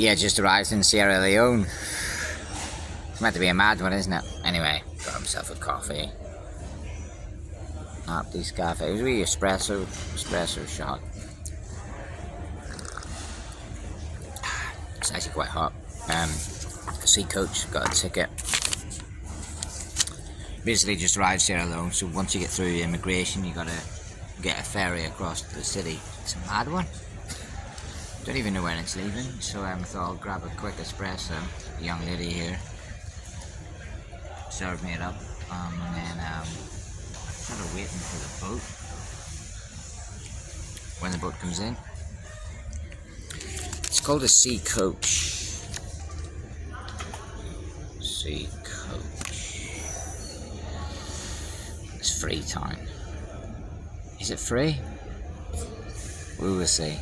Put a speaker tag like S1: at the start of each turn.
S1: Yeah, just arrived in Sierra Leone. It's meant to be a mad one, isn't it? Anyway, got himself a coffee. Not this cafe. It was really espresso shot. It's actually quite hot. Seacoach, got a ticket. Basically just arrived Sierra Leone, so once you get through immigration you gotta get a ferry across the city. It's a mad one. Don't even know when it's leaving, so I thought I'll grab a quick espresso. The young lady here served me it up, and then sort of waiting for the boat when the boat comes in. It's called a Seacoach. It's free time. Is it free? We will see.